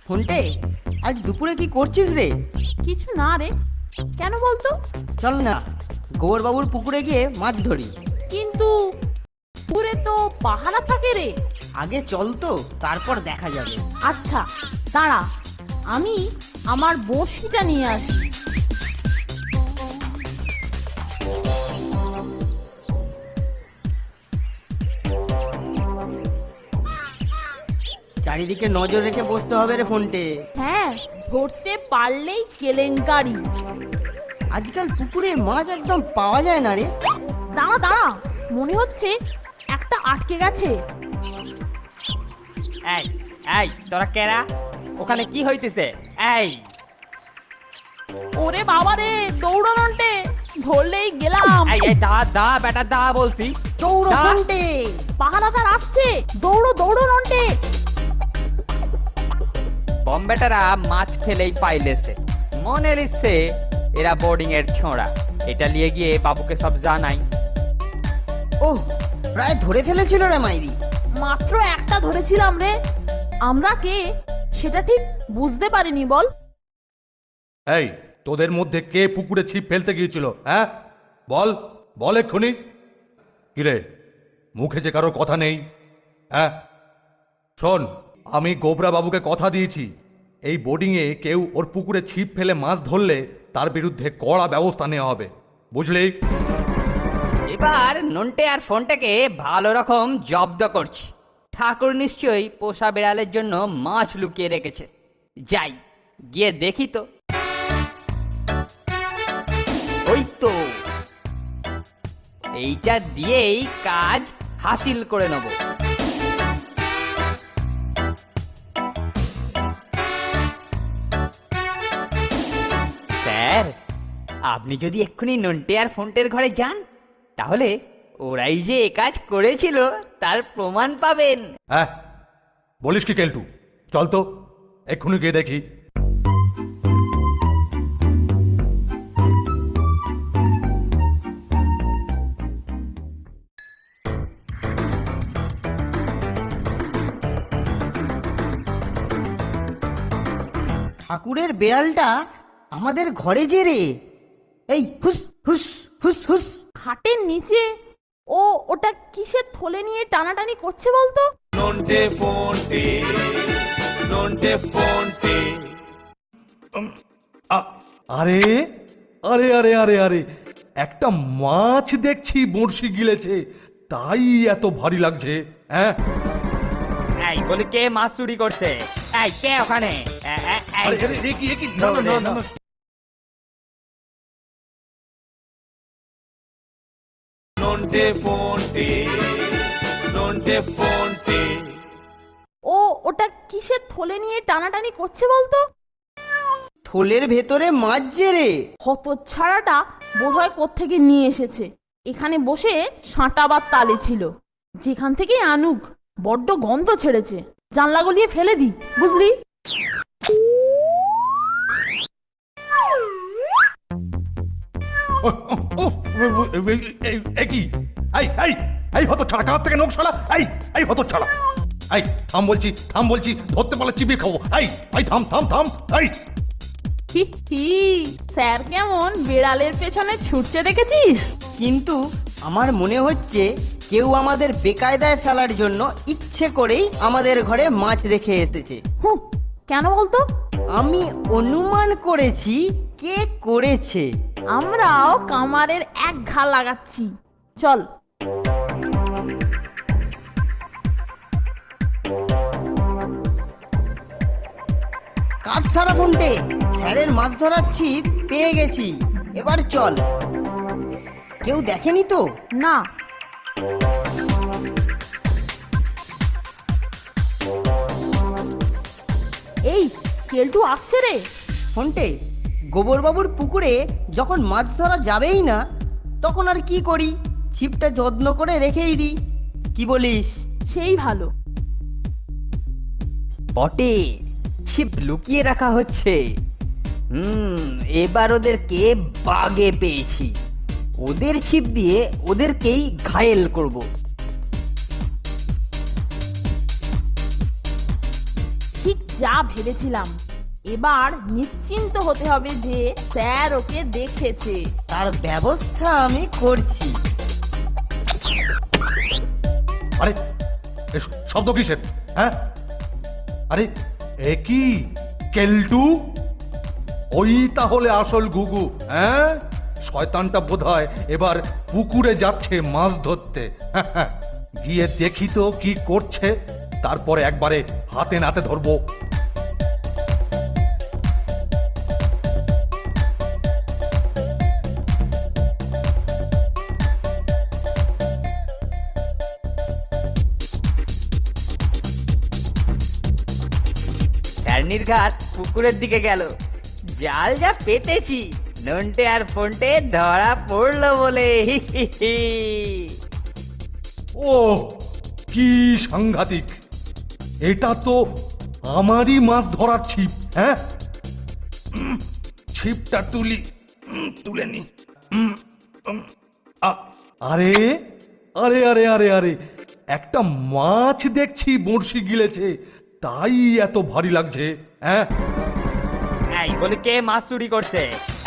ফোনটে, আজ দুপুরে কি করছিস রে? কিছু না রে। কেন বলতো? চল না, গোবরবাবুর পুকুরে গিয়ে মাছ ধরি। কিন্তু পুকুরে তো পাহারা থাকে রে। আগে চল তো, তারপর দেখা যাবে। আচ্ছা দাঁড়া, আমি আমার বড়শিটা নিয়ে আসি। চারিদিকে নজর রেখে বসতে হবে রে ফোনটে। হ্যাঁ, ধরতে পারলেই কেলেঙ্কারি। আজকাল পুকুরে মাছ একদম পাওয়া যায় না রে। দাঁড়া দাঁড়া, মনে হচ্ছে একটা আটকে গেছে। এই এই তোরা কেরা? ওখানে কি হইতেছে? এই ওরে বাবা রে, দৌড়ানোতে ধরলেই গেলাম। এই এই দা দা বেটা দা বলছি। দৌড়ো দা। ফোনটে। পাহারাদার আসছে, দৌড়ো দৌড়ো নন্টে। বম্বেটারা মাছ ফেলেই পাইলেছে। মনে লিখছে এরা বোর্ডিং এর ছোঁড়া। এটা নিয়ে গিয়ে বাবুকে সব জানাই। ওহ, প্রায় ধরে ফেলেছিল রে মাইরি। মাত্র একটা ধরেছিলাম রে। আমরা কে সেটা ঠিক বুঝতে পারিনি বল। এই, তোদের মধ্যে কে পুকুরে ছিপ ফেলতে গিয়েছিল? হ্যাঁ, বল বল এক্ষুনি। কিরে, মুখে যে কারো কথা নেই? হ্যাঁ শোন, আমি গোবরা বাবুকে কথা দিয়েছি, এই বোর্ডিংয়ে কেউ ওর পুকুরে ছিপ ফেলে মাছ ধরলে তার বিরুদ্ধে কড়া ব্যবস্থা নেওয়া হবে, বুঝলি? এবার নন্টে আর ফোনটাকে ভালো রকম জব্দ করছি। ঠাকুর নিশ্চয়ই পোষা বেড়ালের জন্য মাছ লুকিয়ে রেখেছে। যাই গিয়ে দেখি তো। ওই তো, এইটা দিয়েই কাজ হাসিল করে নেব। স্যার, আপনি যদি এক্ষুনি নন্টে আর ফোনটের ঘরে যান, তাহলে ওরাই যে এ কাজ করেছিল তার প্রমাণ পাবেন। হ্যাঁ, বলিস কি কেলটু? চল তো, এক্ষুনি গিয়ে দেখি। ঠাকুরের বেড়ালটা আমাদের ঘরে যে রে। এই হুস হুস হুস হুস। খাটের নিচে ও ওটা কিসের থলে নিয়ে টানাটানি করছে বলতো? Nonte fonte, nonte fonte. আরে আরে আরে আরে আরে, একটা মাছ দেখছি বড়শি গিলেছে, তাই এত ভারী লাগছে। হ্যাঁ, এই বলি, কে মাছ চুরি করছে? এই কে ওখানে? এই, আরে আরে, এ কি? না, না, না, না, না। Nonte fonte, nonte fonte. ও ওটা কিসের থলে নিয়ে টানাটানি করছে বলতো? থলের ভেতরে মাছ যে রে। হতচ্ছাড়াটা বোধহয় কোত্থেকে নিয়ে এসেছে। এখানে বসে সাঁটাবার তালে ছিল। যেখান থেকে আনুক, বড্ড গন্ধ ছেড়েছে। জানলা গলিয়ে ফেলে দি, বুঝলি? উফ, এ কি? এই এই এই হতচ্ছাড়া, কাঁধ থেকে নখ ছাড়া। এই এই হতচ্ছাড়া, এই থাম বলছি, থাম বলছি, ধরতে পারলে চিবিয়ে খাবো। এই এই থাম থাম থাম। এই হি হি, স্যার কেমন বেড়ালের পেছনে ছুটছে দেখেছিস? কিন্তু আমার মনে হচ্ছে কেউ আমাদের বেকায়দায় ফেলার জন্য ইচ্ছে করেই আমাদের ঘরে মাছ রেখে এসেছে। হুঁ, কেন বলতো? আমি অনুমান করেছি কে করেছে। আমরাও কামারের এক ঘা লাগাচ্ছি। চল। কাজ সারা ফোনটে, স্যারের মাছ ধরার ছিপ পেয়ে গেছি। এবার চল। কেউ দেখেনি তো? না। এই কেলটু আসছে রে। ফোনটে, গোবরবাবুর পুকুরে যখন মাছ ধরা যাবেই না, তখন আর কি করি? ছিপটা যত্ন করে রেখেই দিই। কি বলিস? সেই ভালো। বটে, ছিপ লুকিয়ে রাখা হচ্ছে। এবার ওদেরকে বাগে পেয়েছি। ওদের ছিপ দিয়ে ওদেরকেই ঘায়েল করব। ঠিক যা ভেবেছিলাম। এবার নিশ্চিন্ত হতে হবে যে স্যার ওকে দেখেছে। তার ব্যবস্থা আমি করছি। আরে এ শব্দ কিসের? হ্যাঁ, আরে এ কি কেলটু? ওই তাহলে আসল গুগু। হ্যাঁ, শয়তানটা বোধহয় এবার পুকুরে যাচ্ছে মাছ ধরতে। হ্যাঁ, গিয়ে দেখি তো কি করছে, তারপরে একবারে হাতে নাতে ধরবো। স্যারনির ঘাট পুকুরের দিকে গেল। জাল যা পেতেছি, নন্টে আর ফোনটে ধরা পড়লো বলে। হি হি হি। ও কি সাংঘাতিক! এটা তো আমারই মাছ ধরার ছিপ। হ্যাঁ, ছিপটা তুলে নি। আরে আরে আরে আরে আরে একটা মাছ দেখছি বড়শি গিলেছে, তাই এত ভারী লাগছে। হ্যাঁ, এই বলে কে মাছ চুরি করছে?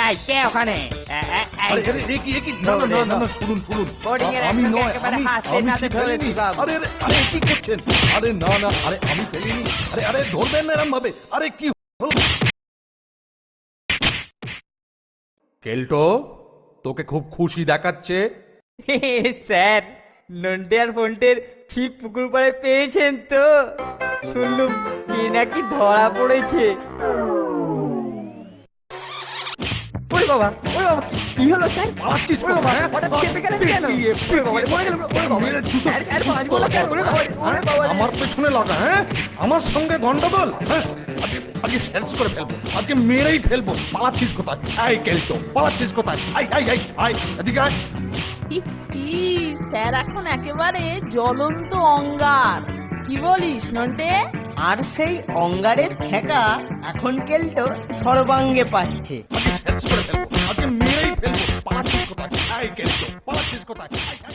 এই কে ওখানে? আরে আরে এ কি না না না না না, শুনুন শুনুন, Boarding এর আমি একটাকে নয়, একেবারে আমি হাতে আমি নাতে ছিপ ধরেছি ফেলিনি। বাবু। আরে আরে আরে কি করছেন? আরে না না, আরে আমি ফেলিনি। আরে আরে ধরবেন না এরম ভাবে। আরে কি হলো? কেলটো, তোকে খুব খুশি দেখাচ্ছে। স্যার, নন্টে আর ফোনটের ছিপ পুকুর পাড়ে পেয়েছেন তো? শুনলুম কি নাকি ধরা পড়েছে। ওরে বাবা, ওরে বাবা, কি হলো স্যার? পালাচ্ছিস ওরে বাবা, কোথায়? হঠাৎ চেপে গেলেন কেন? পেটিয়ে, ওরে বাবা, পেটিয়ে। মরে গেল, ওরে বাবা। মেরে জুতো স্যার, স্যার, বাঁচবো না, স্যার, ওরে বাবা, ওরে হ্যাঁ? বাবা রে। আমার পেছনে লাগা। হ্যাঁ, আমার সঙ্গে গন্ডগোল। হ্যাঁ, আজকে শেষ করে ফেলবো, আজকে মেরেই ফেলবো। পালাচ্ছিস কোথায়? আই কেলটো, পালাচ্ছিস কোথায়? আই আই আই আই এদিকে আয়। হি, স্যার এখন একেবারে জ্বলন্ত অঙ্গার। কি বলিস নন্টে? আর সেই অঙ্গারের ছেঁকা এখন কেলটো সর্বাঙ্গে পাচ্ছে। আজকে শেষ করে ফেলবো, আজকে মেরেই ফেলবো। পালাচ্ছিস কোথায়? আই কেলটো, পালাচ্ছিস কোথায়? I I